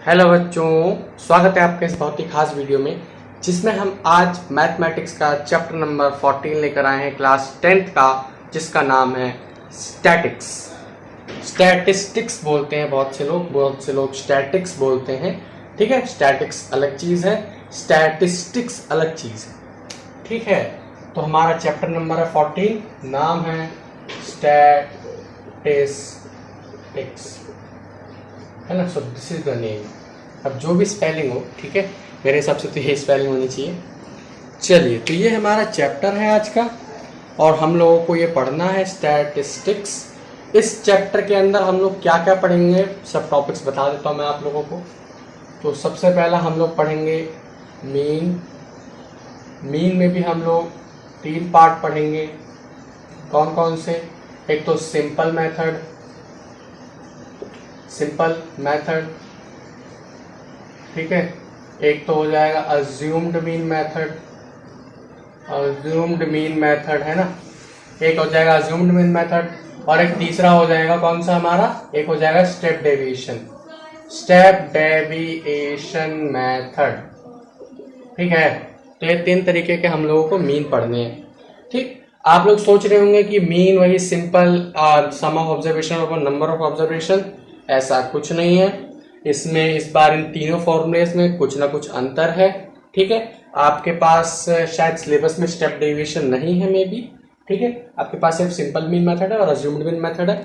Hello बच्चों, स्वागत है आपके इस बहुत ही खास वीडियो में जिसमें हम आज मैथमेटिक्स का चैप्टर नंबर 14 लेकर आए हैं क्लास 10th का, जिसका नाम है स्टैटिक्स। स्टैटिस्टिक्स बोलते हैं बहुत से लोग स्टैटिक्स बोलते हैं। ठीक है, स्टैटिक्स अलग चीज़ है, स्टैटिस्टिक्स अलग चीज़ है। ठीक है, तो हमारा चैप्टर नंबर है 14, नाम है स्टैटिस्टिक्स, है ना। So this is the name. अब जो भी स्पेलिंग हो, ठीक है, मेरे हिसाब से तो ये स्पेलिंग होनी चाहिए। चलिए, तो ये हमारा चैप्टर है आज का और हम लोगों को ये पढ़ना है स्टैटिस्टिक्स। इस चैप्टर के अंदर हम लोग क्या क्या पढ़ेंगे, सब टॉपिक्स बता देता हूँ मैं आप लोगों को। तो सबसे पहला हम लोग पढ़ेंगे मीन में भी हम लोग 3 पार्ट पढ़ेंगे। कौन कौन से? एक तो सिंपल मेथड, ठीक है। एक तो हो जाएगा अज्यूम्ड मीन मेथड, है ना। एक हो जाएगा अज्यूम्ड मीन मेथड और एक तीसरा हो जाएगा कौन सा हमारा, एक हो जाएगा स्टेप डेविएशन मेथड। ठीक है, तो ये 3 तरीके के हम लोगों को मीन पढ़ने हैं। ठीक, आप लोग सोच रहे होंगे कि मीन वही सिंपल सम ऑफ ऑब्जर्वेशन और नंबर ऑफ ऑब्जर्वेशन, ऐसा कुछ नहीं है। इसमें इस बार इन तीनों फॉर्मूलेज में कुछ ना कुछ अंतर है। ठीक है, आपके पास शायद सिलेबस में स्टेप डेविएशन नहीं है, मे बी। ठीक है, आपके पास सिर्फ सिंपल मीन मेथड है और अज्यूम्ड मीन मेथड है।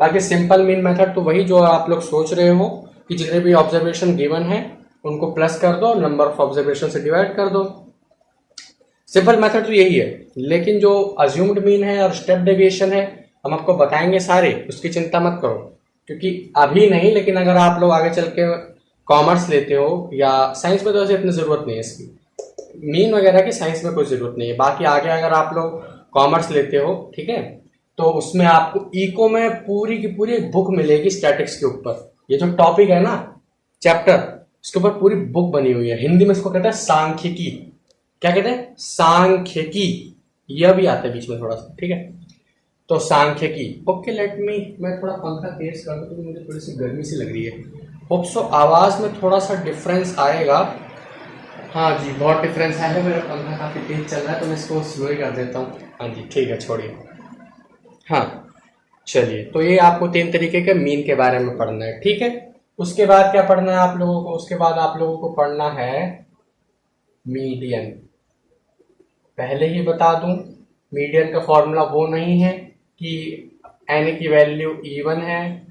बाकी सिंपल मीन मेथड तो वही जो आप लोग सोच रहे हो कि जितने भी ऑब्जर्वेशन गिवन है उनको प्लस कर दो, नंबर ऑफ ऑब्जर्वेशन से डिवाइड कर दो। सिंपल मेथड तो यही है, लेकिन जो अज्यूम्ड मीन है और स्टेप डेविएशन है हम आपको बताएंगे सारे, उसकी चिंता मत करो। क्योंकि अभी नहीं, लेकिन अगर आप लोग आगे चल के कॉमर्स लेते हो या साइंस में, तो ऐसे इतनी ज़रूरत नहीं है इसकी। मीन वगैरह की साइंस में कोई ज़रूरत नहीं है। बाकी आगे अगर आप लोग कॉमर्स लेते हो, ठीक है, तो उसमें आपको इको में पूरी की पूरी एक बुक मिलेगी स्टैटिक्स के ऊपर। ये जो टॉपिक है ना, चैप्टर, इसके ऊपर पूरी बुक बनी हुई है। हिंदी में इसको कहते हैं सांख्यिकी। क्या कहते हैं? सांख्यिकी। यह भी आता है बीच में थोड़ा सा, ठीक है। तो सांख्यिकी। ओके, लेट मी, मैं थोड़ा पंखा तेज कर दूं क्योंकि मुझे थोड़ी सी गर्मी सी लग रही है। होप सो आवाज में थोड़ा सा डिफरेंस आएगा। हाँ जी, बहुत डिफरेंस आएगा। मेरा पंखा काफी तेज चल रहा है तो मैं इसको स्लो ही कर देता हूँ। हाँ जी, ठीक है, छोड़िए। हाँ, चलिए, तो ये आपको 3 तरीके के मीन के बारे में पढ़ना है, ठीक है। उसके बाद क्या पढ़ना है आप लोगों को? उसके बाद आप लोगों को पढ़ना है मीडियन। पहले ही बता दूं, मीडियन का फॉर्मूला वो नहीं है कि n की वैल्यू इवन है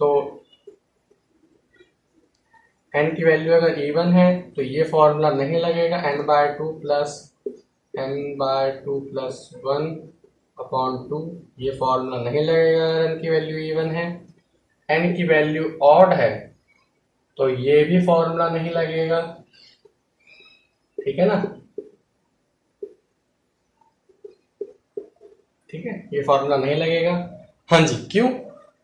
तो n की वैल्यू अगर इवन है तो ये फॉर्मूला नहीं लगेगा। n/2 प्लस 1/2, ये फॉर्मूला नहीं लगेगा अगर n की वैल्यू इवन है। n की वैल्यू ऑड है तो ये भी फॉर्मूला नहीं लगेगा, ठीक है ना। ठीक है, ये फॉर्मूला नहीं लगेगा। हाँ जी, क्यों?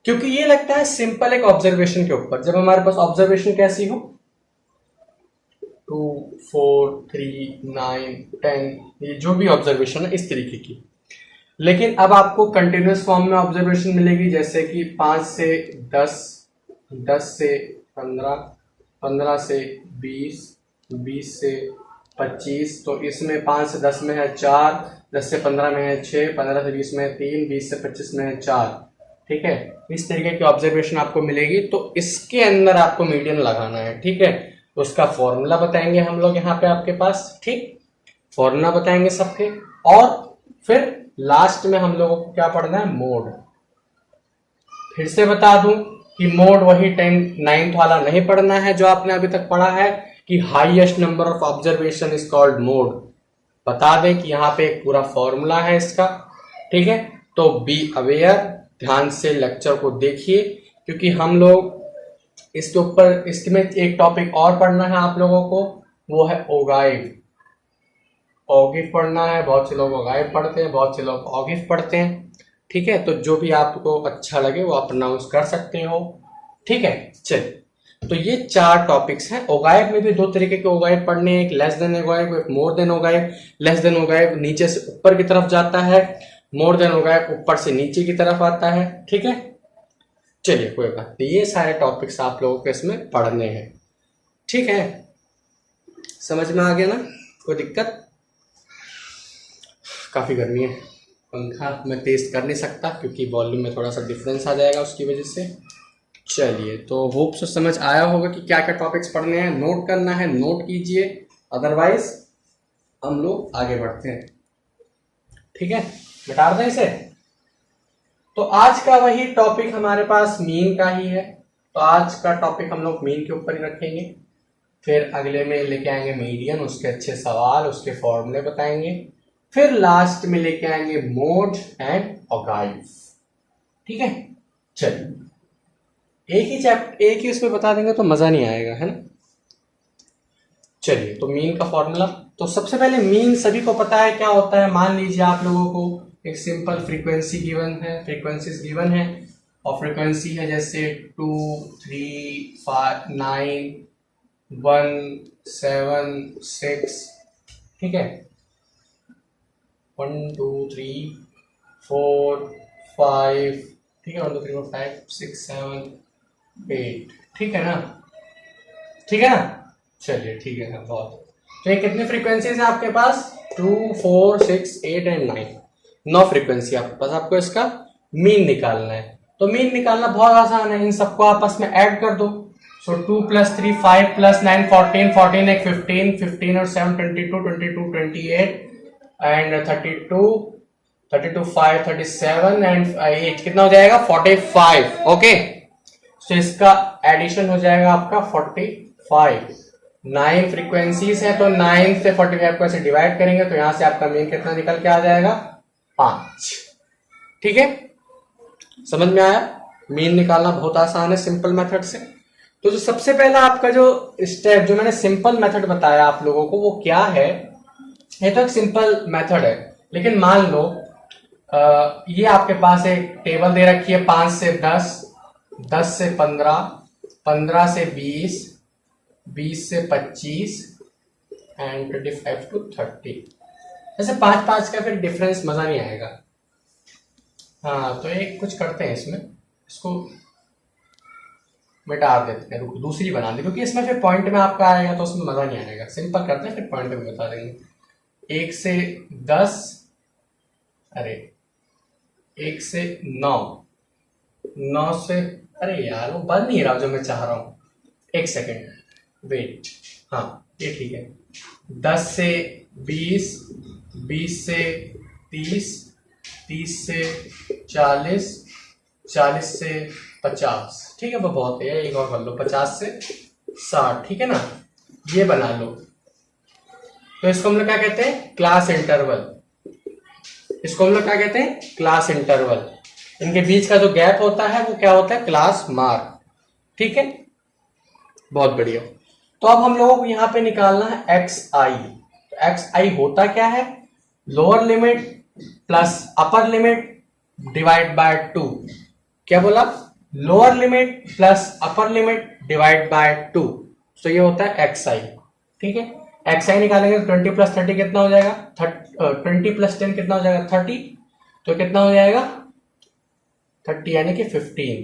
क्योंकि ये लगता है सिंपल एक ऑब्जर्वेशन के ऊपर। जब हमारे पास ऑब्जर्वेशन कैसी हो, 2, 4, 3, 9, 10, ये जो भी ऑब्जर्वेशन है इस तरीके की। लेकिन अब आपको कंटिन्यूअस फॉर्म में ऑब्जर्वेशन मिलेगी, जैसे कि 5 से 10, 10 से 15, 15 से 20, 20 से 25। तो इसमें 5 से 10 में है 4, 10 से 15 में है 6, 15 से 20 में है 3, 20 से 25 में है 4। ठीक है, इस तरीके की ऑब्जर्वेशन आपको मिलेगी। तो इसके अंदर आपको मीडियन लगाना है, ठीक है। तो उसका फॉर्मूला बताएंगे हम लोग यहाँ पे आपके पास, ठीक, फॉर्मूला बताएंगे सबके। और फिर लास्ट में हम लोगों को क्या पढ़ना है? मोड। फिर से बता दूं कि मोड वही 9th वाला नहीं पढ़ना है जो आपने अभी तक पढ़ा है कि highest number of observation is called mode. बता दें कि यहाँ पे एक पूरा फॉर्मूला है इसका, ठीक है। तो बी अवेयर, ध्यान से लेक्चर को देखिए, क्योंकि हम लोग इसके ऊपर, इसमें एक टॉपिक और पढ़ना है आप लोगों को, वो है ओगाइव। ऑगिव पढ़ना है। बहुत से लोग ओगाइव पढ़ते हैं, बहुत से लोग ऑगिव पढ़ते हैं, ठीक है। तो जो भी आपको अच्छा लगे वो आप प्रोनाउंस कर सकते हो, ठीक है। चलिए, तो ये 4 टॉपिक्स हैं। ओगाइव में भी 2 तरीके के ओगाइव पढ़ने हैं, एक लेस देन ओगाइव, एक more than ogive. Less than ogive नीचे से ऊपर की तरफ जाता है, मोर देन ओगाइव ऊपर से नीचे की तरफ आता है, ठीक है। चलिए कोई बात नहीं, ये सारे टॉपिक्स आप लोगों को इसमें पढ़ने हैं, ठीक है। समझ में आ गया ना, कोई दिक्कत? काफ़ी गर्मी है, पंखा मैं तेज़ कर नहीं सकता क्योंकि वॉल्यूम में थोड़ा सा डिफरेंस आ जाएगा उसकी वजह से। चलिए, तो होप सो समझ आया होगा कि क्या क्या टॉपिक्स पढ़ने हैं, नोट करना है नोट कीजिए, अदरवाइज हम लोग आगे बढ़ते हैं, ठीक है। मिटा दें इसे। तो आज का वही टॉपिक हमारे पास मीन का ही है, तो आज का टॉपिक हम लोग मीन के ऊपर ही रखेंगे। फिर अगले में लेके आएंगे मीडियन, उसके अच्छे सवाल, उसके फॉर्मूले बताएंगे। फिर लास्ट में लेके आएंगे मोड एंड ऑगाइव, ठीक है। चलिए, एक ही उसमें बता देंगे तो मजा नहीं आएगा, है ना। चलिए, तो मीन का फॉर्मूला, तो सबसे पहले मीन सभी को पता है क्या होता है। मान लीजिए आप लोगों को एक सिंपल फ्रीक्वेंसी गिवन है, फ्रीक्वेंसीज गिवन है, और फ्रीक्वेंसी है जैसे 2, 3, 5, 9, 1, 7, 6, ठीक है। 1, 2, 3, 4, 5, ठीक है। 1, 2, 3, 4, 5, 6, 7, 8, ठीक है ना, ठीक है ना। चलिए, ठीक है, बहुत। तो ये कितनी फ्रीक्वेंसीज है आपके पास? 2, 4, 6, 8 एंड 9, 9 फ्रीक्वेंसी आपके पास। आपको इसका मीन निकालना है, तो मीन निकालना बहुत आसान है, इन सबको आपस में ऐड कर दो। सो 2 + 3 5 + 9 14, 14 एक 15, 15 और 7 22, 22 28 एंड 32, 32 5 37 एंड 8 कितना हो जाएगा? 45, ओके। सो इसका एडिशन हो जाएगा आपका 45। 9 फ्रीक्वेंसीज है, तो 9 से 45 को ऐसे डिवाइड करेंगे तो यहां से आपका मीन कितना निकल के आ जाएगा? 5, ठीक है। समझ में आया? मीन निकालना बहुत आसान है सिंपल मेथड से। तो जो सबसे पहला आपका जो स्टेप, जो मैंने सिंपल मेथड बताया आप लोगों को, वो क्या है? ये तो एक सिंपल मेथड है, लेकिन मान लो ये आपके पास एक टेबल दे रखी है 5 से 10, 10 से 15, 15 से 20, 20 से 25 एंड 25 to 30। ऐसे 5 का फिर डिफरेंस मजा नहीं आएगा। हाँ, तो एक कुछ करते हैं इसमें, इसको मिटा देते हैं, रुको दूसरी बना दे, क्योंकि इसमें फिर पॉइंट में आपका आएगा तो उसमें मजा नहीं आएगा। सिंपल करते हैं, फिर पॉइंट में बता देंगे। 1 से 10, अरे 1 से 9, 9 से, अरे यार वो बन नहीं रहा जो मैं चाह रहा हूं, एक सेकेंड वेट। हाँ, ये ठीक है। 10 से 20, 20 से 30, 30 से 40, 40 से 50, ठीक है। वो बहुत है, एक और कर लो, 50 से 60, ठीक है ना। ये बना लो, तो इसको हम लोग क्या कहते हैं? Class interval. इसको हम लोग क्या कहते हैं? Class interval. इनके बीच का जो गैप होता है वो क्या होता है? क्लास मार्क, ठीक है। बहुत बढ़िया। तो अब हम लोगों को यहाँ पे निकालना है एक्स आई। तो एक्स आई होता क्या है? Lower limit plus upper limit divide by 2। क्या बोला? Lower limit plus upper limit divide by 2। तो ये होता है एक्स आई, ठीक है। एक्स आई निकालेंगे तो 20 + 30 कितना हो जाएगा? 20 + 10 कितना हो जाएगा? 30। तो कितना हो जाएगा? 30 यानी कि 15।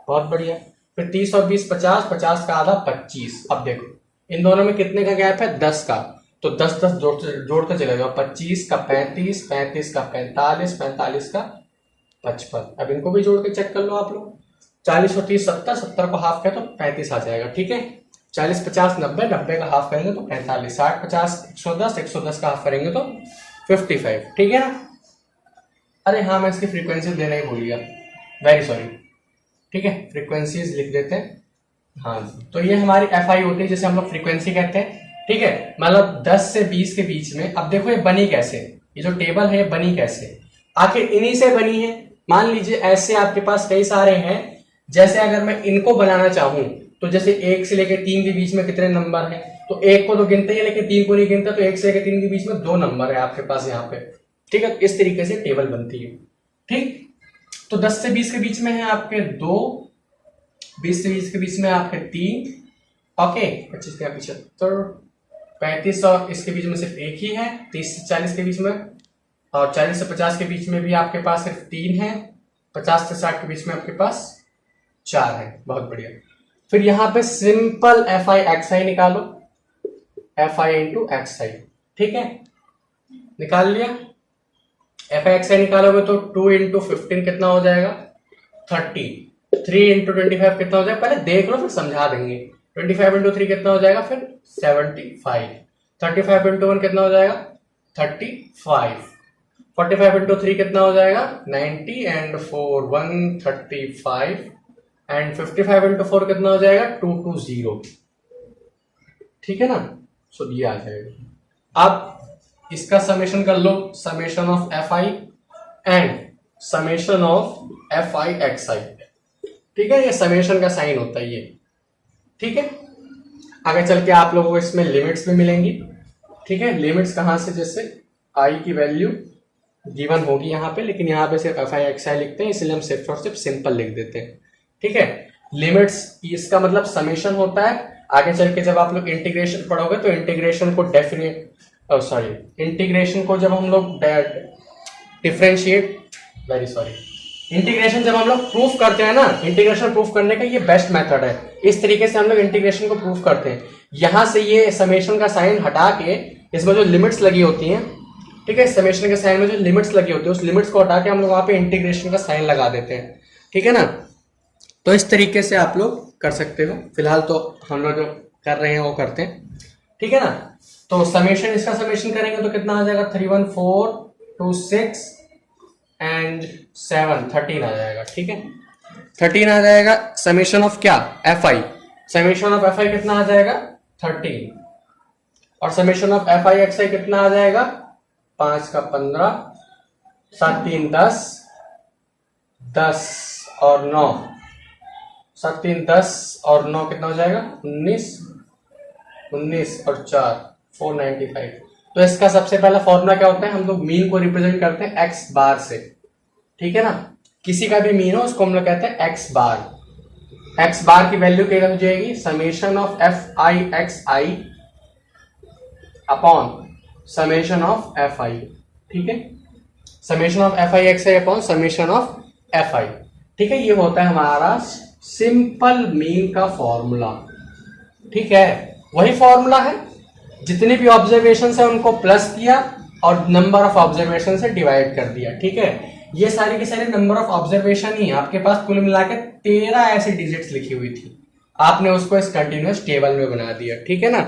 बहुत बढ़िया। फिर 30 और 20 50, 50 का आधा 25। अब देखो इन दोनों में कितने का गैप है? 10 का। तो 10 10 जोड़ते चले जाओ। 25 का 35, 35 का 45, 45 का 55। अब इनको भी जोड़ के चेक कर लो आप लोग। 40 और 30 70, 70 को हाफ करें तो 35 आ जाएगा, ठीक है। 40 50 90, 90 का हाफ करेंगे तो 45, 60 50 110, 110 का हाफ करेंगे तो 55, ठीक है ना। अरे हाँ, मैं इसकी फ्रीक्वेंसी देना ही भूल गया, वेरी सॉरी, ठीक है। फ्रीक्वेंसीज लिख देते हैं। हाँ जी, तो ये हमारी एफ आई होती है, जिसे हम लोग फ्रीक्वेंसी कहते हैं, ठीक है। मतलब 10 से 20 के बीच में। अब देखो ये बनी कैसे, ये जो टेबल है ये बनी कैसे? आखिर इन्हीं से बनी है। मान लीजिए ऐसे आपके पास कई सारे हैं, जैसे अगर मैं इनको बनाना चाहूं तो जैसे 1 से लेकर 3 के बीच में कितने नंबर हैं? तो 1 को तो गिनते ही, लेकिन 3 को नहीं गिनता, तो 1 से लेकर 3 के बीच में 2 नंबर है आपके पास यहाँ पे, ठीक है। इस तरीके से टेबल बनती है, ठीक। तो 10 से 20 के बीच में है आपके 2, 20 से 20 के बीच में आपके 3, ओके। 25 के 75, 35 और इसके बीच में सिर्फ एक ही है। 30 से 40 के बीच में, और 40 से 50 के बीच में भी आपके पास सिर्फ 3 है। 50 से 60 के बीच में आपके पास 4 है, बहुत बढ़िया। फिर यहाँ पे सिंपल एफ आई एक्स आई निकालो, F I into x I, ठीक है, निकाल लिया। एफ आई एक्स आई निकालोगे तो 2 इंटू 15 कितना हो जाएगा 30, 3 इंटू 25 कितना हो जाएगा, पहले देख लो फिर समझा देंगे। 25 इंटू 3 कितना हो जाएगा फिर 75, 35 इंटू 1 कितना हो जाएगा 35, 45 इंटू 3 कितना हो जाएगा 90 एंड 4 135 एंड 55 इंटू 4 कितना हो जाएगा 220, ठीक है ना। सो ये आ जाएगा। अब इसका समेशन कर लो, summation of F I and summation of F I X I, ठीक है, ये समेशन का साइन होता है ये, ठीक है। आगे चल के आप लोगों को इसमें लिमिट्स भी मिलेंगी, ठीक है। लिमिट्स कहां से, जैसे आई की वैल्यू गिवन होगी यहाँ पे, लेकिन यहाँ पे सिर्फ एफ आई एक्स आई लिखते हैं, इसलिए हम सिर्फ और सिर्फ सिंपल लिख देते हैं, ठीक है। लिमिट्स इसका मतलब समेशन होता है। आगे चल के जब आप लोग इंटीग्रेशन पढ़ोगे तो इंटीग्रेशन को इंटीग्रेशन को जब हम लोग इंटीग्रेशन जब हम लोग प्रूफ करते हैं ना, इंटीग्रेशन प्रूफ करने का ये बेस्ट मेथड है। इस तरीके से हम लोग इंटीग्रेशन को प्रूफ करते हैं। यहां से ये समेशन का साइन हटा के इसमें जो लिमिट्स लगी होती हैं, ठीक है, समेशन के साइन में जो लिमिट्स लगी होती है उस लिमिट्स को हटा के हम लोग वहां पे इंटीग्रेशन का साइन लगा देते हैं, ठीक है ना। तो इस तरीके से आप लोग कर सकते हो। फिलहाल तो हम लोग जो कर रहे हैं वो करते हैं, ठीक है ना। तो समेशन, इसका समेशन करेंगे तो कितना आ जाएगा 31426 एंड 7 13 आ जाएगा, ठीक है, 13 आ जाएगा। समेशन ऑफ क्या, F I, summation of F I कितना आ जाएगा 13 और summation of F I X I कितना आ जाएगा 5 का 15, 7 3 10, 10 और 9, 7 3 10 और 9 कितना हो जाएगा 19, 19 और 4 495। तो इसका सबसे पहला फॉर्मूला क्या होता है, हम लोग मीन को रिप्रेजेंट करते हैं एक्स बार से, ठीक है ना। किसी का भी मीन हो उसको हम लोग कहते हैं एक्स बार। एक्स बार की वैल्यू क्या हो जाएगी, summation of F I X I upon summation of F आई, ठीक है, summation of F I X I upon summation of F आई, ठीक है। ये होता है हमारा सिंपल मीन का फॉर्मूला, ठीक है। वही फॉर्मूला है, जितने भी ऑब्जर्वेशन है उनको प्लस किया और नंबर ऑफ ऑब्जर्वेशन से डिवाइड कर दिया, ठीक है। ये सारी के सारे नंबर ऑफ ऑब्जर्वेशन ही आपके पास कुल मिलाकर 13 ऐसी डिजिट्स लिखी हुई थी, आपने उसको इस कंटिन्यूअस टेबल में बना दिया, ठीक है ना।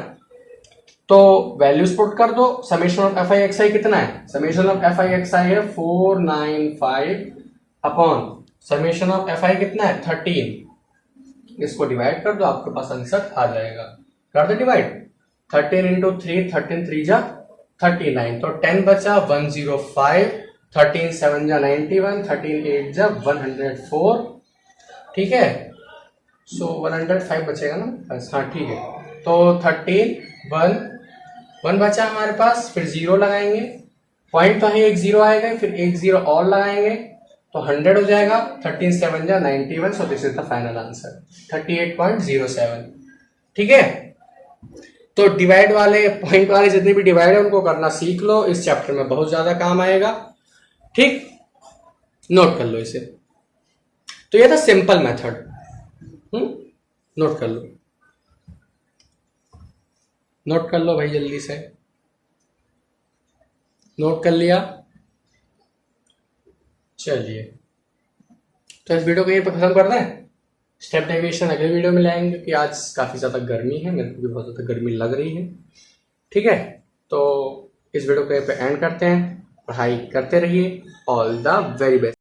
तो वैल्यूज पुट कर दो। Summation of F I X I कितना है, summation of F I X I है 495 upon summation of F I कितना है 13, इसको डिवाइड कर दो, आपके पास आंसर आ जाएगा। कर दो डिवाइड, 13 इंटू 3, 13 3 जा 39, तो 10 बचा 105, 13 7 जा 91, 13 8 जा 104, ठीक है। सो 105 बचेगा ना बस, हाँ ठीक है। तो 13 1 बचा हमारे पास, फिर 0 लगाएंगे, पॉइंट तो है एक 0 आएगा, फिर एक 0 और लगाएंगे तो 100 हो जाएगा, 13 7 जा 91, so this is the final answer 38.07, ठीक है। तो डिवाइड वाले, पॉइंट वाले जितने भी डिवाइड है उनको करना सीख लो, इस चैप्टर में बहुत ज्यादा काम आएगा, ठीक, नोट कर लो इसे। तो ये था सिंपल मेथड, नोट कर लो, नोट कर लो भाई जल्दी से, नोट कर लिया। चलिए, तो इस वीडियो को यहीं पर खत्म करना है। स्टेप डेविएशन अगले वीडियो में लाएंगे, क्योंकि आज काफ़ी ज़्यादा गर्मी है, मेरे को भी बहुत ज़्यादा गर्मी लग रही है, ठीक है। तो इस वीडियो को यहीं पे एंड करते हैं, पढ़ाई करते रहिए, ऑल द वेरी बेस्ट।